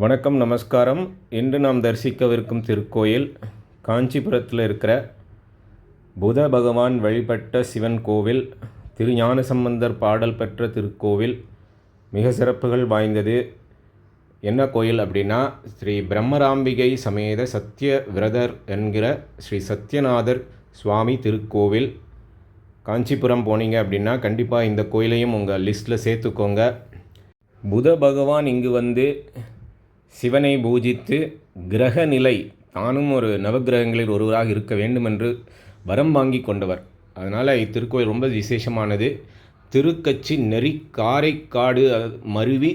வணக்கம், நமஸ்காரம். இன்று நாம் தரிசிக்கவிருக்கும் திருக்கோயில் காஞ்சிபுரத்தில் இருக்கிற புத பகவான் வழிபட்ட சிவன் கோவில், திருஞான சம்பந்தர் பாடல் பெற்ற திருக்கோவில். மிக சிறப்புகள் வாய்ந்தது. என்ன கோயில் அப்படின்னா, ஸ்ரீ பிரம்மராம்பிகை சமேத சத்திய விரதர் என்கிற ஸ்ரீ சத்யநாதர் சுவாமி திருக்கோவில். காஞ்சிபுரம் போனீங்க அப்படின்னா கண்டிப்பாக இந்த கோயிலையும் உங்கள் லிஸ்ட்டில் சேர்த்துக்கோங்க. புத பகவான் இங்கு வந்து சிவனை பூஜித்து கிரக நிலை தானும் ஒரு நவகிரகங்களில் ஒருவராக இருக்க வேண்டுமென்று வரம் வாங்கி கொண்டவர். அதனால் இத்திருக்கோயில் ரொம்ப விசேஷமானது. திருக்கச்சி நெறி காரைக்காடு மருவி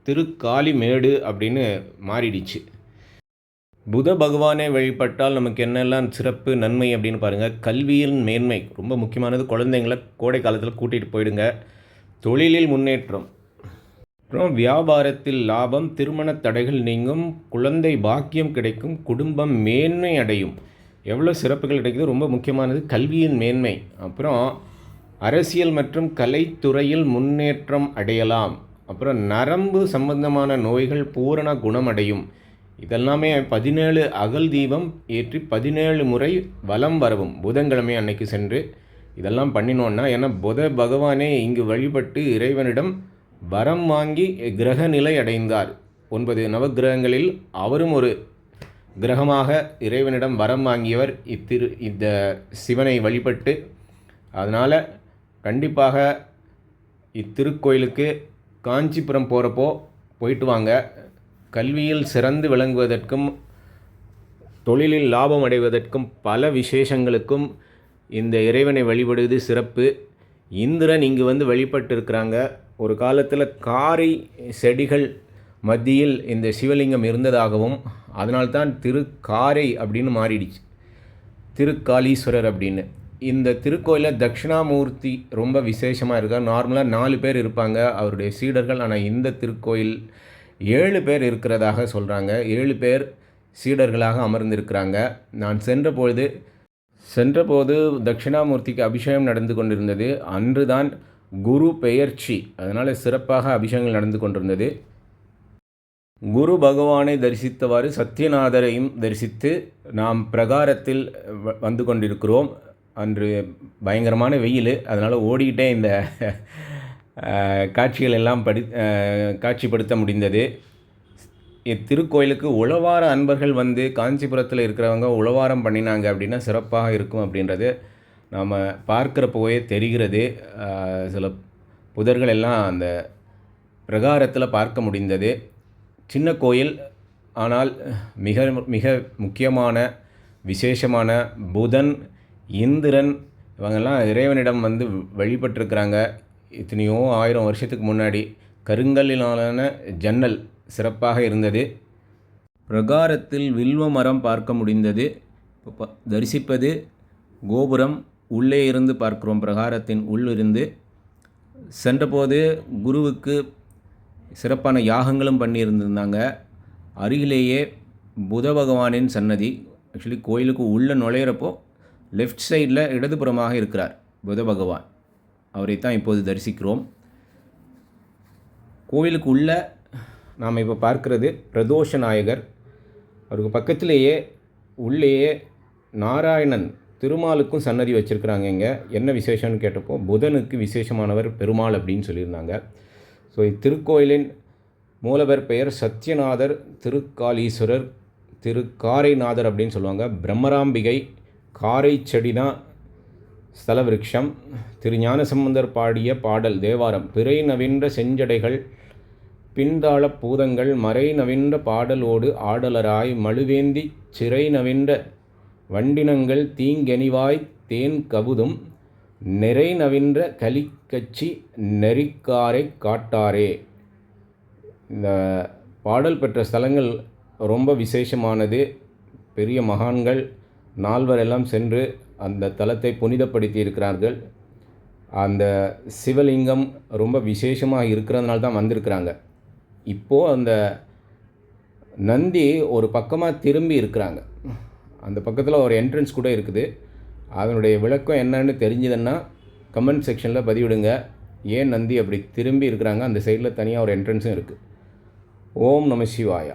திருக்காலிமேடு அப்படின்னு மாறிடுச்சு. புத பகவானை வழிபட்டால் நமக்கு என்னெல்லாம் சிறப்பு நன்மை அப்படின்னு பாருங்கள். கல்வியின் மேன்மை ரொம்ப முக்கியமானது. குழந்தைங்களை கோடை காலத்தில் கூட்டிகிட்டு போயிடுங்க. தொழிலில் முன்னேற்றம், அப்புறம் வியாபாரத்தில் லாபம், திருமண தடைகள் நீங்கும், குழந்தை பாக்கியம் கிடைக்கும், குடும்பம் மேன்மை அடையும். எவ்வளோ சிறப்புகள் கிடைக்குது. ரொம்ப முக்கியமானது கல்வியின் மேன்மை. அப்புறம் அரசியல் மற்றும் கலைத்துறையில் முன்னேற்றம் அடையலாம். அப்புறம் நரம்பு சம்பந்தமான நோய்கள் பூரண குணமடையும். இதெல்லாமே 17 அகல் தீபம் ஏற்றி 17 முறை வலம் வரவும் புதன்கிழமை அன்னைக்கு சென்று இதெல்லாம் பண்ணினோன்னா, ஏன்னா புத பகவானே இங்கு வழிபட்டு இறைவனிடம் வரம் வாங்கி கிரக நிலை அடைந்தார். 9 நவகிரகங்களில் அவரும் ஒரு கிரகமாக இறைவனிடம் வரம் வாங்கியவர் இந்த சிவனை வழிபட்டு. அதனால் கண்டிப்பாக இத்திருக்கோயிலுக்கு காஞ்சிபுரம் போகிறப்போ போயிட்டு வாங்க. கல்வியில் சிறந்து விளங்குவதற்கும் தொழிலில் லாபம் அடைவதற்கும் பல விசேஷங்களுக்கும் இந்த இறைவனை வழிபடுவது சிறப்பு. இந்திரன் இங்கு வந்து வழிபட்டு இருக்கிறாங்க. ஒரு காலத்தில் காரை செடிகள் மத்தியில் இந்த சிவலிங்கம் இருந்ததாகவும், அதனால்தான் திருக்காரை அப்படின்னு மாறிடுச்சு, திருக்காலீஸ்வரர் அப்படின்னு. இந்த திருக்கோயிலில் தட்சிணாமூர்த்தி ரொம்ப விசேஷமாக இருக்கார். நார்மலாக 4 பேர் இருப்பாங்க அவருடைய சீடர்கள். ஆனால் இந்த திருக்கோயில் 7 பேர் இருக்கிறதாக சொல்கிறாங்க. 7 பேர் சீடர்களாக அமர்ந்திருக்கிறாங்க. நான் சென்றபோது தட்சிணாமூர்த்திக்கு அபிஷேகம் நடந்து கொண்டிருந்தது. அன்று தான் குரு பெயர்ச்சி. அதனால் சிறப்பாக அபிஷேகங்கள் நடந்து கொண்டிருந்தது. குரு பகவானை தரிசித்தவாறு சத்யநாதரையும் தரிசித்து நாம் பிரகாரத்தில் வந்து கொண்டிருக்கிறோம். அன்று பயங்கரமான வெயில், அதனால் ஓடிக்கிட்டே இந்த காட்சிகள் எல்லாம் காட்சிப்படுத்த முடிந்தது. இத்திருக்கோயிலுக்கு உழவார அன்பர்கள் வந்து காஞ்சிபுரத்தில் இருக்கிறவங்க உழவாரம் பண்ணினாங்க அப்படின்னா சிறப்பாக இருக்கும் அப்படின்றது நாம் பார்க்குறப்போவே தெரிகிறது. சில புதர்கள் எல்லாம் அந்த பிரகாரத்தில் பார்க்க முடிந்தது. சின்ன கோயில், ஆனால் மிக மிக முக்கியமான விசேஷமான புதன், இந்திரன் இவங்கெல்லாம் இறைவனிடம் வந்து வழிபட்டிருக்கிறாங்க. எத்தனையோ 1000 வருஷத்துக்கு முன்னாடி கருங்கல்லினாலான ஜன்னல் சிறப்பாக இருந்தது. பிரகாரத்தில் வில்வ மரம் பார்க்க முடிந்தது. இப்போ தரிசிப்பது கோபுரம், உள்ளே இருந்து பார்க்கிறோம். பிரகாரத்தின் உள்ளிருந்து சென்றபோது குருவுக்கு சிறப்பான யாகங்களும் பண்ணியிருந்தாங்க. அருகிலேயே புத பகவானின் சன்னதி. ஆக்சுவலி கோயிலுக்கு உள்ளே நுழையிறப்போ லெஃப்ட் சைடில் இடதுபுறமாக இருக்கிறார் புத பகவான். அவரைத்தான் இப்போது தரிசிக்கிறோம். கோயிலுக்கு உள்ள நாம் இப்போ பார்க்கிறது பிரதோஷ நாயகர். அவருக்கு பக்கத்திலேயே உள்ளேயே நாராயணன் திருமாலுக்கும் சன்னதி வச்சுருக்கிறாங்க. இங்கே என்ன விசேஷம்னு கேட்டப்போ புதனுக்கு விசேஷமானவர் பெருமாள் அப்படின்னு சொல்லியிருந்தாங்க. ஸோ இத்திருக்கோயிலின் மூலவர் பெயர் சத்யநாதர் திருக்காலீஸ்வரர், திருக்காரைநாதர் அப்படின்னு சொல்லுவாங்க. பிரம்மராம்பிகை காரை செடி தான் ஸ்தல விருட்சம். திருஞான சம்பந்தர் பாடிய பாடல் தேவாரம். பிறை நவின்ற செஞ்சடைகள் பின்தாள பூதங்கள் மறை நவின்ற பாடலோடு ஆடலராய் மழுவேந்தி சிறை நவின்ற வண்டினங்கள் தீங்கெனிவாய் தேன் கவுதும் நிறை நவின்ற கலிக்கச்சி நெறிக்காரை காட்டாரே. இந்த பாடல் பெற்ற ஸ்தலங்கள் ரொம்ப விசேஷமானது. பெரிய மகான்கள் 4 எல்லாம் சென்று அந்த தலத்தை புனிதப்படுத்தி இருக்கிறார்கள். அந்த சிவலிங்கம் ரொம்ப விசேஷமாக இருக்கிறதுனால தான் வந்திருக்கிறாங்க. இப்போது அந்த நந்தி ஒரு பக்கமாக திரும்பி இருக்கிறாங்க. அந்த பக்கத்தில் ஒரு என்ட்ரன்ஸ் கூட இருக்குது. அதனுடைய விளக்கம் என்னன்னு தெரிஞ்சதுன்னா கமெண்ட் செக்ஷனில் பதிவிடுங்க. ஏன் நந்தி அப்படி திரும்பி இருக்கிறாங்க. அந்த சைடில் தனியாக ஒரு என்ட்ரன்ஸும் இருக்குது. ஓம் நம சிவாயா.